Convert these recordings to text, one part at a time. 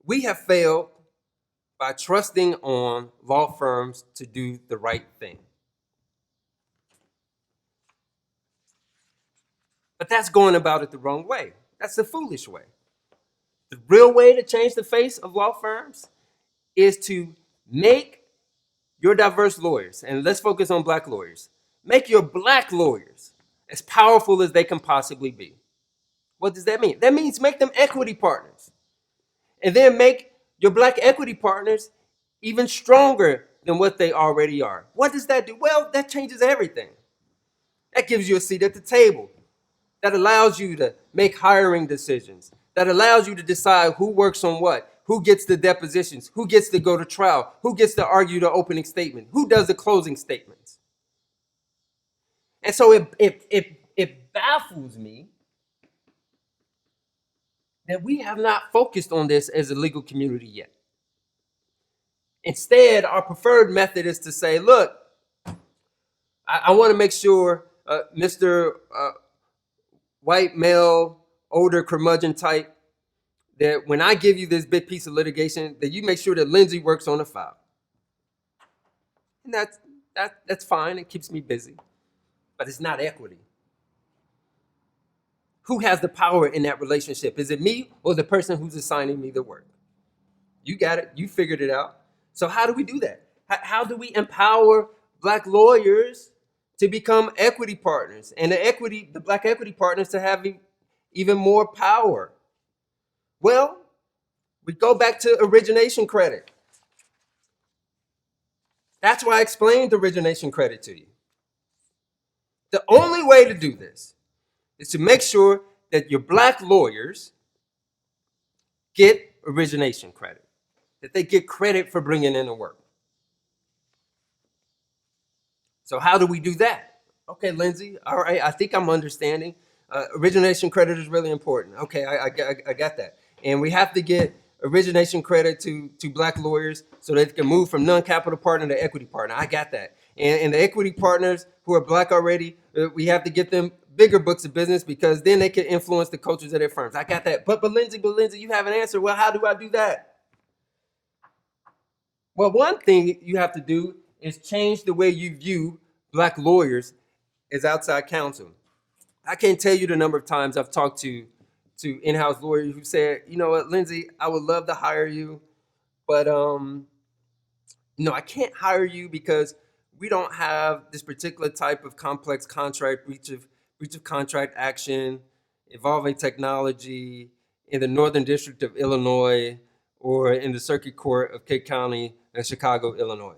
We have failed by trusting on law firms to do the right thing. But that's going about it the wrong way. That's the foolish way. The real way to change the face of law firms is to make your diverse lawyers, and let's focus on black lawyers, make your black lawyers as powerful as they can possibly be. What does that mean? That means make them equity partners. And then make your black equity partners even stronger than what they already are. What does that do? Well, that changes everything. That gives you a seat at the table. That allows you to make hiring decisions. That allows you to decide who works on what, who gets the depositions, who gets to go to trial, who gets to argue the opening statement, who does the closing statements. And so it baffles me that we have not focused on this as a legal community yet. Instead, our preferred method is to say, look, I want to make sure Mr. White male, older curmudgeon type, that when I give you this big piece of litigation, that you make sure that Lindsey works on the file. And that's fine. It keeps me busy. But it's not equity. Who has the power in that relationship? Is it me or the person who's assigning me the work? You got it. You figured it out. So how do we do that? How do we empower black lawyers to become equity partners and the black equity partners to have even more power? Well, we go back to origination credit. That's why I explained origination credit to you. The only way to do this is to make sure that your black lawyers get origination credit, that they get credit for bringing in the work. So how do we do that? Okay, Lindsey, all right, I think I'm understanding. Origination credit is really important. Okay, I got that. And we have to get origination credit to black lawyers so they can move from non-capital partner to equity partner. I got that. And the equity partners who are black already, we have to get them bigger books of business because then they can influence the cultures of their firms. I got that. But Lindsey, you have an answer. Well, how do I do that? Well, one thing you have to do is change the way you view black lawyers as outside counsel. I can't tell you the number of times I've talked to in-house lawyers who said, you know what, Lindsey, I would love to hire you, but I can't hire you because we don't have this particular type of complex contract breach of contract action involving technology in the Northern District of Illinois or in the Circuit Court of Cook County and Chicago, Illinois.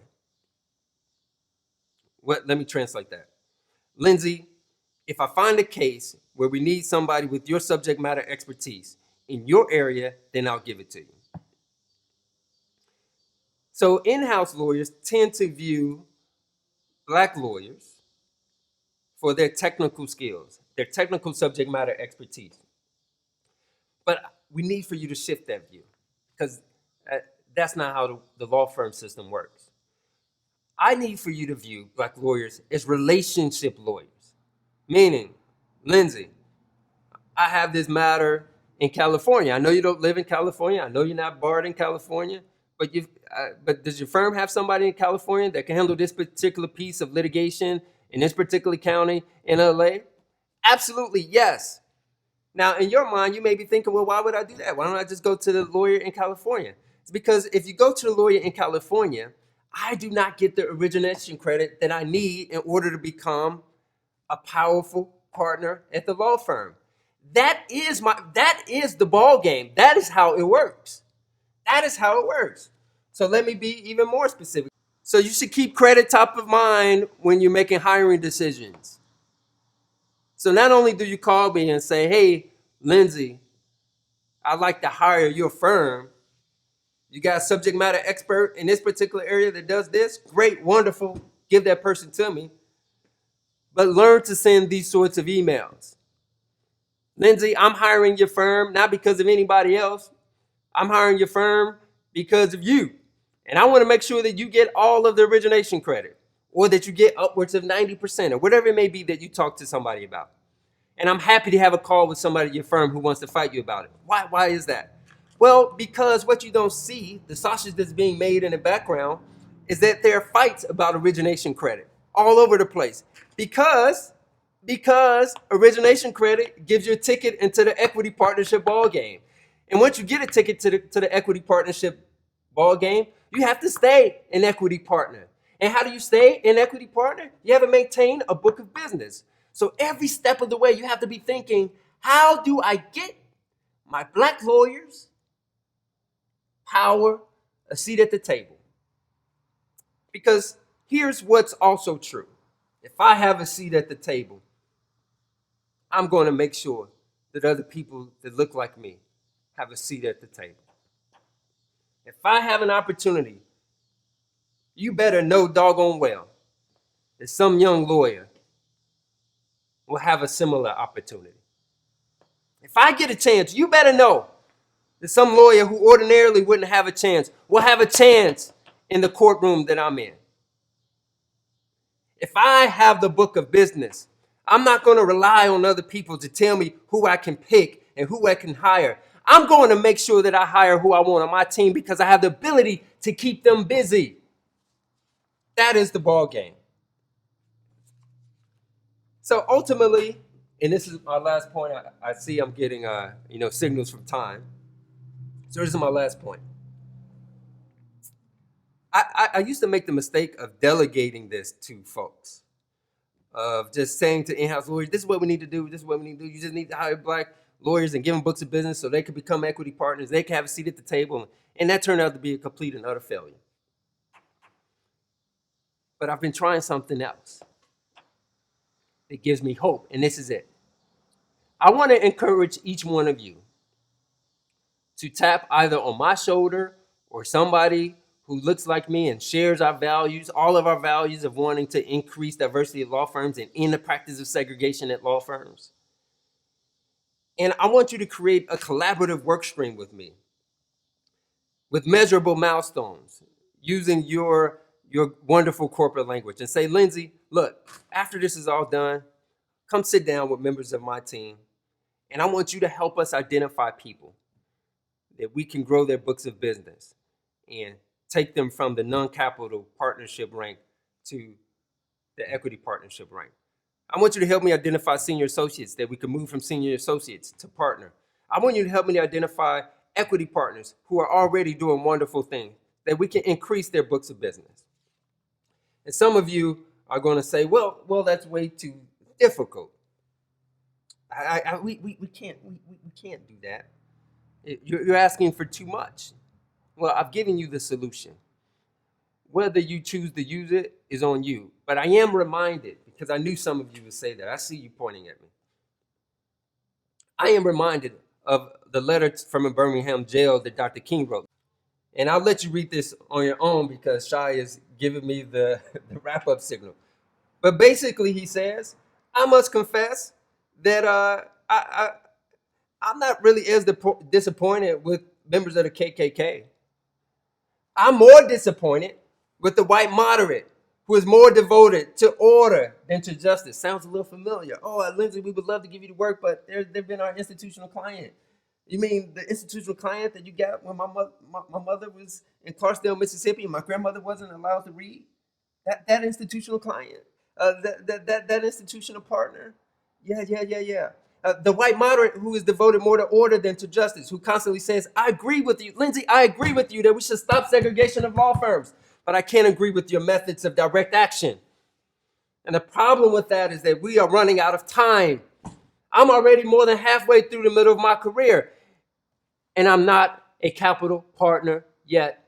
Let me translate that. Lindsey, if I find a case where we need somebody with your subject matter expertise in your area, then I'll give it to you. So in-house lawyers tend to view black lawyers for their technical skills, their technical subject matter expertise. But we need for you to shift that view because that's not how the law firm system works. I need for you to view black lawyers as relationship lawyers, meaning, Lindsey, I have this matter in California. I know you don't live in California. I know you're not barred in California, but does your firm have somebody in California that can handle this particular piece of litigation in this particular county in LA? Absolutely, yes. Now, in your mind, you may be thinking, well, why would I do that? Why don't I just go to the lawyer in California? It's because if you go to the lawyer in California, I do not get the origination credit that I need in order to become a powerful partner at the law firm. That is the ball game. That is how it works. That is how it works. So let me be even more specific. So you should keep credit top of mind when you're making hiring decisions. So not only do you call me and say, hey, Lindsey, I'd like to hire your firm. You got a subject matter expert in this particular area that does this? Great, wonderful. Give that person to me. But learn to send these sorts of emails. Lindsey, I'm hiring your firm not because of anybody else. I'm hiring your firm because of you. And I want to make sure that you get all of the origination credit or that you get upwards of 90% or whatever it may be that you talk to somebody about. And I'm happy to have a call with somebody at your firm who wants to fight you about it. Why is that? Well, because what you don't see, the sausage that's being made in the background, is that there are fights about origination credit all over the place. Because origination credit gives you a ticket into the equity partnership ball game. And once you get a ticket to the equity partnership ball game, you have to stay an equity partner. And how do you stay an equity partner? You have to maintain a book of business. So every step of the way, you have to be thinking, how do I get my black lawyers power, a seat at the table? Because here's what's also true. If I have a seat at the table, I'm going to make sure that other people that look like me have a seat at the table. If I have an opportunity, you better know doggone well that some young lawyer will have a similar opportunity. If I get a chance, you better know that some lawyer who ordinarily wouldn't have a chance will have a chance in the courtroom that I'm in. If I have the book of business, I'm not going to rely on other people to tell me who I can pick and who I can hire. I'm going to make sure that I hire who I want on my team because I have the ability to keep them busy. That is the ball game. So ultimately, and this is my last point, I see I'm getting signals from time. So this is my last point. I used to make the mistake of delegating this to folks, of just saying to in-house lawyers, this is what we need to do, this is what we need to do. You just need to hire black lawyers and give them books of business so they can become equity partners, they can have a seat at the table, and that turned out to be a complete and utter failure. But I've been trying something else that gives me hope, and this is it. I want to encourage each one of you to tap either on my shoulder or somebody who looks like me and shares our values, all of our values of wanting to increase diversity at law firms and end the practice of segregation at law firms. And I want you to create a collaborative work stream with me with measurable milestones using your wonderful corporate language and say, Lindsey, look, after this is all done, come sit down with members of my team, and I want you to help us identify people that we can grow their books of business and take them from the non-capital partnership rank to the equity partnership rank. I want you to help me identify senior associates that we can move from senior associates to partner. I want you to help me identify equity partners who are already doing wonderful things that we can increase their books of business. And some of you are going to say, well, that's way too difficult. We can't do that. You're asking for too much. Well, I've given you the solution. Whether you choose to use it is on you. But I am reminded, because I knew some of you would say that. I see you pointing at me. I am reminded of the letter from a Birmingham jail that Dr. King wrote. And I'll let you read this on your own because Shai is giving me the wrap-up signal. But basically he says, I must confess that I'm not really as disappointed with members of the KKK. I'm more disappointed with the white moderate who is more devoted to order than to justice. Sounds a little familiar. Oh, Lindsey, we would love to give you the work, but they've been our institutional client. You mean the institutional client that you got when my mother was in Clarksdale, Mississippi, and my grandmother wasn't allowed to read? That institutional client, that institutional partner. Yeah. The white moderate who is devoted more to order than to justice, who constantly says, I agree with you. Lindsey, I agree with you that we should stop segregation of law firms, but I can't agree with your methods of direct action. And the problem with that is that we are running out of time. I'm already more than halfway through the middle of my career, and I'm not a capital partner yet